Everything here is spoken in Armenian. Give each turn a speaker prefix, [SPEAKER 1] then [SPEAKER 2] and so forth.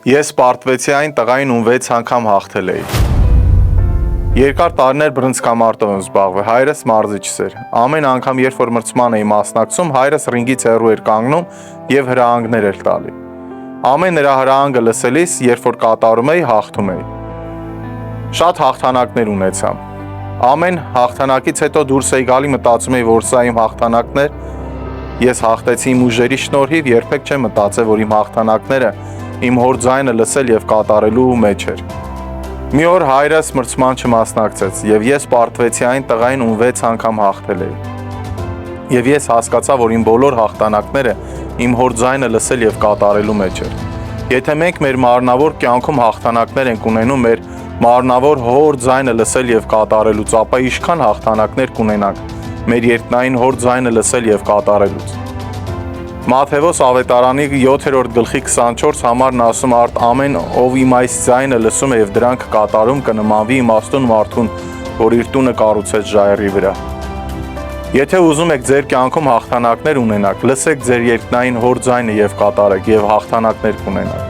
[SPEAKER 1] Ես պարտվեցի այն տղային, ում 6 անգամ հաղթել էի։ Երկար տարիներ բռնցքամարտով եմ զբաղվել, հայրս մարզիչս էր։ Ամեն անգամ, երբ որ մրցման էի մասնակցում, հայրս ռինգից հեռու էր կանգնում եւ հրահանգներ էր տալի։ Ամեն նրա հրահանգը լսելիս, երբ որ կատարում էի, հաղթում էի։ Շատ հաղթանակներ ունեցա։ Ամեն հաղթանակից հետո դուրս էի գալի, մտածում էի, որ սա իմ հաղթանակն էր։ Ես հաղթեցի իմ ուժերի շնորհիվ, երբեք չեմ մտածել, որ իմ հաղթանակները իմ հոր ձայնը լսել եւ կատարելու մեջ էր։ Մի օր հայրս մրցման չմասնակցեց եւ ես պարտվեցի այն տղային, ում 6 անգամ հաղթել էի։ Եվ ես հասկացա, որ իմ բոլոր հաղթանակները իմ հոր ձայնը լսել եւ կատարելու մեջ էր։ Եթե մենք մեր մարմնավոր կյանքում հաղթանակներ ենք ունենում մեր մարմնավոր հոր ձայնը լսել եւ կատարելուց, ապա ինչքան հաղթանակներ կունենանք մեր երկնային հոր ձայնը լսել եւ կատարելուց։ Մատթեոս ավետարանի 7-րդ գլխի 24 համարն ասում արդ ամեն ով իմ այս ձայնը լսում է եւ դրանք կատարում կնմանվի իմաստուն մարդուն, որ իր տունը կառուցեց ժայռի վրա։ Եթե ուզում եք ձեր կյանքում հաղթանակներ ունենաք, լսեք ձեր երկնային հոր ձայնը եւ կատարեք եւ հաղթանակներ կունենաք։